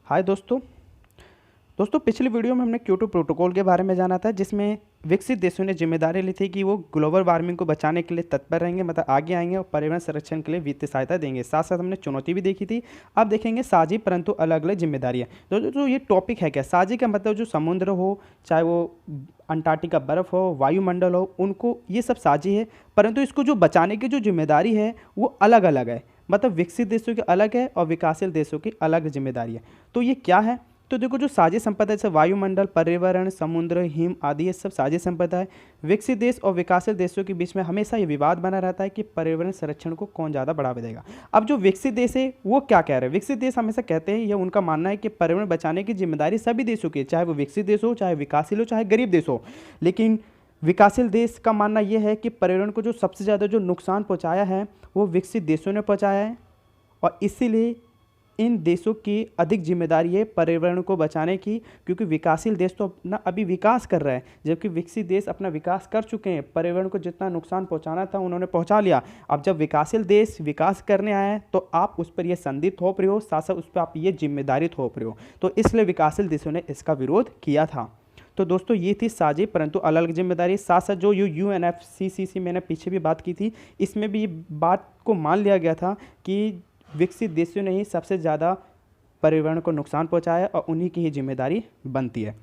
हाय दोस्तों। पिछली वीडियो में हमने क्योटो प्रोटोकॉल के बारे में जाना था, जिसमें विकसित देशों ने जिम्मेदारी ली थी कि वो ग्लोबल वार्मिंग को बचाने के लिए तत्पर रहेंगे, मतलब आगे आएंगे और पर्यावरण संरक्षण के लिए वित्तीय सहायता देंगे। साथ साथ हमने चुनौती भी देखी थी। अब देखेंगे साझी परंतु अलग अलग जिम्मेदारियाँ। तो ये टॉपिक है क्या, साझी का मतलब जो समुद्र हो, चाहे वो अंटार्कटिका बर्फ़ हो, वायुमंडल हो, उनको ये सब साझी है, परंतु इसको जो बचाने की जो जिम्मेदारी है वो अलग अलग है। मतलब विकसित देशों की अलग है और विकासशील देशों की अलग जिम्मेदारी है। तो ये क्या है? तो देखो, जो साझी संपदा है जैसे वायुमंडल, पर्यावरण, समुद्र, हिम आदि, ये सब साझी संपदा है। विकसित देश और विकासशील देशों के बीच में हमेशा ये विवाद बना रहता है कि पर्यावरण संरक्षण को कौन ज़्यादा बढ़ावा देगा। अब जो विकसित देश है वो क्या कह रहे हैं? विकसित देश हमेशा कहते हैं, यह उनका मानना है कि पर्यावरण बचाने की जिम्मेदारी सभी देशों की है, चाहे वो विकसित देश हो, चाहे विकासशील हो, चाहे गरीब देश हो। लेकिन विकासशील देश का मानना यह है कि पर्यावरण को जो सबसे ज़्यादा जो नुकसान पहुँचाया है वो विकसित देशों ने पहुँचाया है, और इसीलिए इन देशों की अधिक जिम्मेदारी है पर्यावरण को बचाने की, क्योंकि विकासशील देश तो अपना अभी विकास कर रहा है, जबकि विकसित देश अपना विकास कर चुके हैं। पर्यावरण को जितना नुकसान पहुंचाना था उन्होंने पहुंचा लिया। अब जब विकासशील देश विकास करने आए हैं तो आप उस पर ये संधि थोप रहे हो, साथ साथ उस पर आप ये जिम्मेदारी थोप रहे हो। तो इसलिए विकासशील देशों ने इसका विरोध किया था। तो दोस्तों, ये थी साझी परंतु अलग जिम्मेदारी। साथ साथ जो UNFCCC मैंने पीछे भी बात की थी, इसमें भी बात को मान लिया गया था कि विकसित देशों ने ही सबसे ज़्यादा पर्यावरण को नुकसान पहुंचाया और उन्हीं की ही जिम्मेदारी बनती है।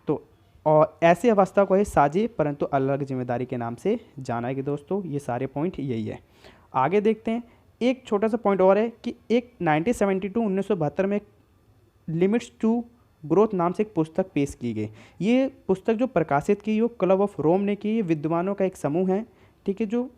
तो और ऐसी अवस्था को है साझी परंतु अलग जिम्मेदारी के नाम से जाना है कि दोस्तों, ये सारे पॉइंट यही है। आगे देखते हैं। एक छोटा सा पॉइंट और है कि एक 1972 में लिमिट्स टू ग्रोथ नाम से एक पुस्तक पेश की गई। ये पुस्तक जो प्रकाशित की वो क्लब ऑफ रोम ने की। विद्वानों का एक समूह है, ठीक है, जो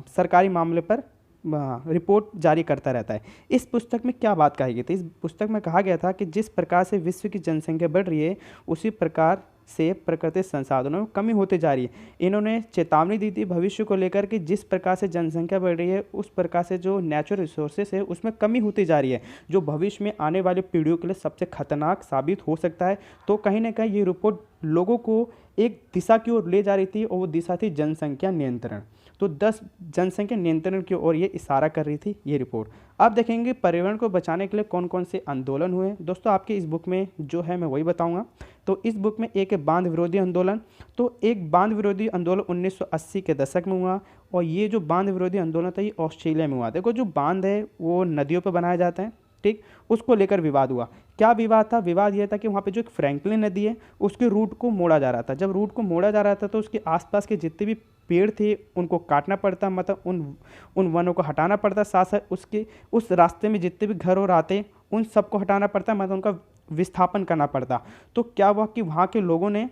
सरकारी मामले पर रिपोर्ट जारी करता रहता है। इस पुस्तक में क्या बात कही गई थी? इस पुस्तक में कहा गया था कि जिस प्रकार से विश्व की जनसंख्या बढ़ रही है उसी प्रकार से प्राकृतिक संसाधनों में कमी होती जा रही है। इन्होंने चेतावनी दी थी भविष्य को लेकर कि जिस प्रकार से जनसंख्या बढ़ रही है उस प्रकार से जो नेचुरल रिसोर्सेस है उसमें कमी होती जा रही है, जो भविष्य में आने वाली पीढ़ियों के लिए सबसे खतरनाक साबित हो सकता है। तो कहीं ना कहीं ये रिपोर्ट लोगों को एक दिशा की ओर ले जा रही थी, और वो दिशा थी जनसंख्या नियंत्रण। तो 10 जनसंख्या नियंत्रण की ओर ये इशारा कर रही थी ये रिपोर्ट। अब देखेंगे पर्यावरण को बचाने के लिए कौन कौन से आंदोलन हुए। दोस्तों, आपके इस बुक में जो है मैं वही बताऊंगा। तो इस बुक में एक है बांध विरोधी आंदोलन। तो एक बांध विरोधी आंदोलन 1980 के दशक में हुआ, और ये जो बांध विरोधी आंदोलन था ये ऑस्ट्रेलिया में हुआ। देखो, जो बांध है वो नदियों पर बनाया जाता है, ठीक, उसको लेकर विवाद हुआ। क्या विवाद था? विवाद यह था कि वहाँ पे जो एक फ्रैंकलिन नदी है उसके रूट को मोड़ा जा रहा था। जब रूट को मोड़ा जा रहा था तो उसके आसपास के जितने भी पेड़ थे उनको काटना पड़ता, मतलब उन वनों को हटाना पड़ता। साथ साथ उसके उस रास्ते में जितने भी घर और आते उन सबको हटाना पड़ता, मतलब उनका विस्थापन करना पड़ता। तो क्या हुआ कि वहाँ के लोगों ने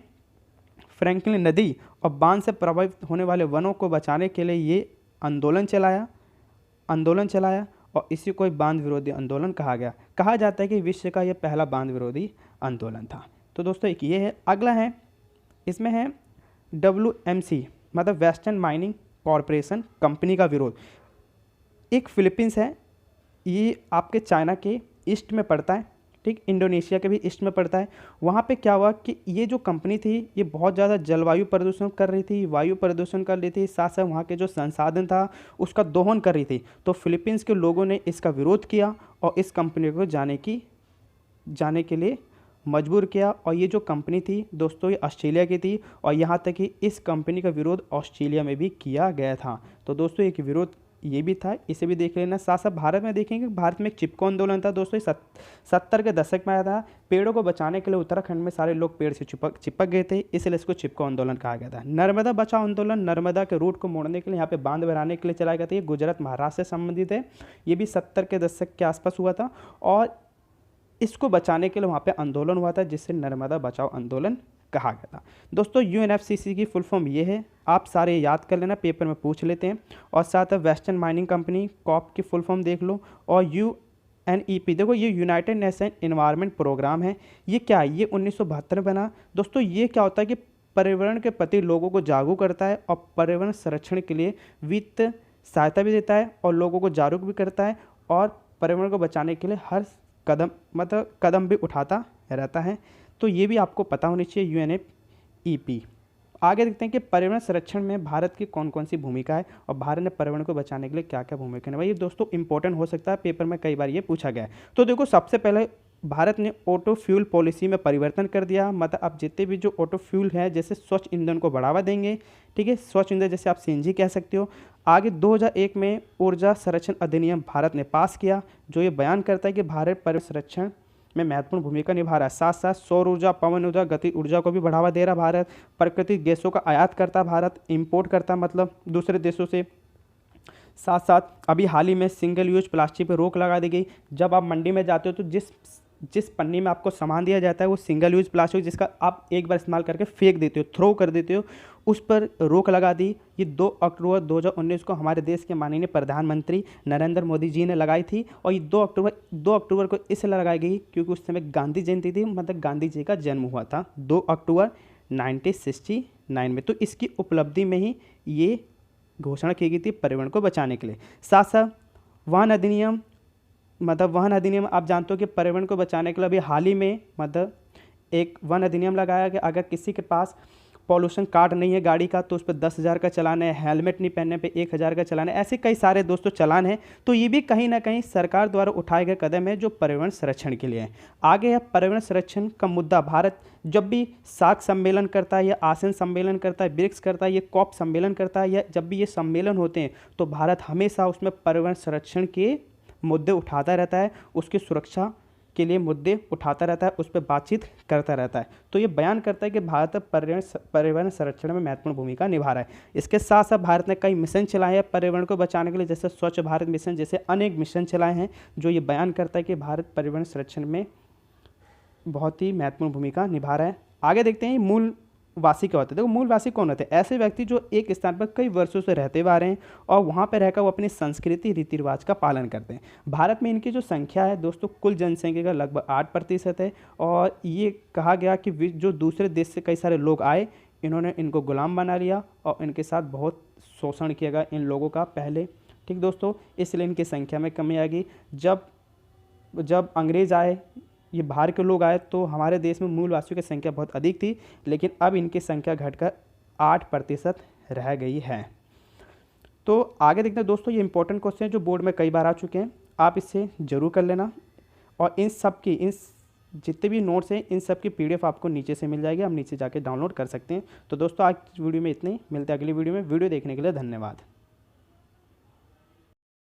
फ्रैंकलिन नदी और बांध से प्रभावित होने वाले वनों को बचाने के लिए ये आंदोलन चलाया, और इसी को एक बांध विरोधी आंदोलन कहा गया। कहा जाता है कि विश्व का यह पहला बांध विरोधी आंदोलन था। तो दोस्तों, एक ये है। अगला है, इसमें है WMC, मतलब वेस्टर्न माइनिंग कॉरपोरेशन कंपनी का विरोध। एक फिलीपींस है, ये आपके चाइना के ईस्ट में पड़ता है, ठीक, इंडोनेशिया के भी ईस्ट में पड़ता है। वहाँ पे क्या हुआ कि ये जो कंपनी थी ये बहुत ज़्यादा जलवायु प्रदूषण कर रही थी, वायु प्रदूषण कर रही थी, साथ साथ वहाँ के जो संसाधन था उसका दोहन कर रही थी। तो फिलीपींस के लोगों ने इसका विरोध किया और इस कंपनी को जाने के लिए मजबूर किया। और ये जो कंपनी थी दोस्तों ये ऑस्ट्रेलिया की थी, और यहाँ तक कि इस कंपनी का विरोध ऑस्ट्रेलिया में भी किया गया था। तो दोस्तों, एक विरोध ये भी था, इसे भी देख लेना। साथ साथ भारत में देखेंगे, भारत में एक चिपको आंदोलन था दोस्तों, 70 के दशक में आया था। पेड़ों को बचाने के लिए उत्तराखंड में सारे लोग पेड़ से चिपक गए थे, इसलिए इसको चिपको आंदोलन कहा गया था। नर्मदा बचाओ आंदोलन, नर्मदा के रूट को मोड़ने के लिए, यहाँ पे बांध बनाने के लिए चलाया गया था। ये गुजरात महाराष्ट्र से संबंधित है। ये भी 70 के दशक के आसपास हुआ था, और इसको बचाने के लिए वहाँ पे आंदोलन हुआ था, जिससे नर्मदा बचाओ आंदोलन कहा गया था। दोस्तों, UNFCCC की फुल फॉर्म ये है, आप सारे याद कर लेना, पेपर में पूछ लेते हैं। और साथ में वेस्टर्न माइनिंग कंपनी कॉप की फुल फॉर्म देख लो। और UNEP, देखो ये यूनाइटेड नेशन एनवायरनमेंट प्रोग्राम है। ये क्या है? ये 1972 में बना। दोस्तों, ये क्या होता है कि पर्यावरण के प्रति लोगों को जागरूक करता है और पर्यावरण संरक्षण के लिए वित्त सहायता भी देता है और लोगों को जागरूक भी करता है, और पर्यावरण को बचाने के लिए हर कदम भी उठाता रहता है। तो ये भी आपको पता होनी चाहिए UNEP। आगे देखते हैं कि पर्यावरण संरक्षण में भारत की कौन कौन सी भूमिका है और भारत ने पर्यावरण को बचाने के लिए क्या क्या भूमिका निभाई। ये दोस्तों इंपॉर्टेंट हो सकता है, पेपर में कई बार ये पूछा गया है। तो देखो, सबसे पहले भारत ने ऑटो फ्यूल पॉलिसी में परिवर्तन कर दिया। मतलब अब जितने भी जो ऑटो फ्यूल है, जैसे स्वच्छ ईंधन को बढ़ावा देंगे, ठीक है, स्वच्छ ईंधन जैसे आप सीएनजी कह सकते हो। आगे 2001 में ऊर्जा संरक्षण अधिनियम भारत ने पास किया, जो ये बयान करता है कि भारत पर्यावरण संरक्षण में महत्वपूर्ण भूमिका निभा रहा है। साथ साथ सौर ऊर्जा, पवन ऊर्जा, गति ऊर्जा को भी बढ़ावा दे रहा भारत। प्राकृतिक गैसों का आयात करता भारत, इंपोर्ट करता मतलब दूसरे देशों से। साथ साथ अभी हाल ही में सिंगल यूज प्लास्टिक पर रोक लगा दी गई। जब आप मंडी में जाते हो तो जिस पन्नी में आपको सामान दिया जाता है वो सिंगल यूज प्लास्टिक, जिसका आप एक बार इस्तेमाल करके फेंक देते हो, थ्रो कर देते हो, उस पर रोक लगा दी। ये 2 अक्टूबर 2019 को हमारे देश के माननीय प्रधानमंत्री नरेंद्र मोदी जी ने लगाई थी। और ये 2 अक्टूबर को इसलिए लगाई गई क्योंकि उस समय गांधी जयंती थी, मतलब गांधी जी का जन्म हुआ था 2 अक्टूबर 1969 में। तो इसकी उपलब्धि में ही ये घोषणा की गई थी पर्यावरण को बचाने के लिए। साथ साथ वाहन अधिनियम, मतलब वाहन अधिनियम आप जानते हो कि पर्यावरण को बचाने के लिए अभी हाल ही में मतलब एक वन अधिनियम लगाया कि अगर किसी के पास पॉल्यूशन कार्ड नहीं है गाड़ी का तो उस पर 10,000 का चालान है, हेलमेट नहीं पहनने पे 1,000 का चालान है। ऐसे कई सारे दोस्तों चालान है। तो ये भी कहीं ना कहीं सरकार द्वारा उठाए गए कदम है जो पर्यावरण संरक्षण के लिए है। आगे है पर्यावरण संरक्षण का मुद्दा। भारत जब भी सार्क सम्मेलन करता है या आसियान सम्मेलन करता है, ब्रिक्स करता है, ये कॉप सम्मेलन करता है, या जब भी ये सम्मेलन होते हैं तो भारत हमेशा उसमें पर्यावरण संरक्षण के मुद्दे उठाता रहता है, उसकी सुरक्षा के लिए मुद्दे उठाता रहता है, उस पर बातचीत करता रहता है। तो ये बयान करता है कि भारत पर्यावरण संरक्षण में महत्वपूर्ण भूमिका निभा रहा है। इसके साथ साथ भारत ने कई मिशन चलाए हैं पर्यावरण को बचाने के लिए, जैसे स्वच्छ भारत मिशन, जैसे अनेक मिशन चलाए हैं, जो ये बयान करता है कि भारत पर्यावरण संरक्षण में बहुत ही महत्वपूर्ण भूमिका निभा रहा है। आगे देखते हैं मूलवासी क्या होते हैं। देखो, मूलवासी कौन होते हैं? ऐसे व्यक्ति जो एक स्थान पर कई वर्षों से रहते हुए आ रहे हैं और वहाँ पर रहकर वो अपनी संस्कृति रीति रिवाज का पालन करते हैं। भारत में इनकी जो संख्या है दोस्तों, कुल जनसंख्या का लगभग 8% है। और ये कहा गया कि जो दूसरे देश से कई सारे लोग आए, इन्होंने इनको गुलाम बना लिया और इनके साथ बहुत शोषण किया गया इन लोगों का पहले, ठीक दोस्तों, इसलिए इनकी संख्या में कमी आ गई। जब अंग्रेज़ आए, ये बाहर के लोग आए, तो हमारे देश में मूलवासियों की संख्या बहुत अधिक थी, लेकिन अब इनकी संख्या घटकर 8% रह गई है। तो आगे देखते हैं दोस्तों, ये इंपॉर्टेंट क्वेश्चन है जो बोर्ड में कई बार आ चुके हैं, आप इससे ज़रूर कर लेना। और इन जितने भी नोट्स हैं इन सब की PDF आपको नीचे से मिल जाएगी, आप नीचे जाके डाउनलोड कर सकते हैं। तो दोस्तों आज वीडियो में इतने ही, मिलते हैं अगली वीडियो में। वीडियो देखने के लिए धन्यवाद।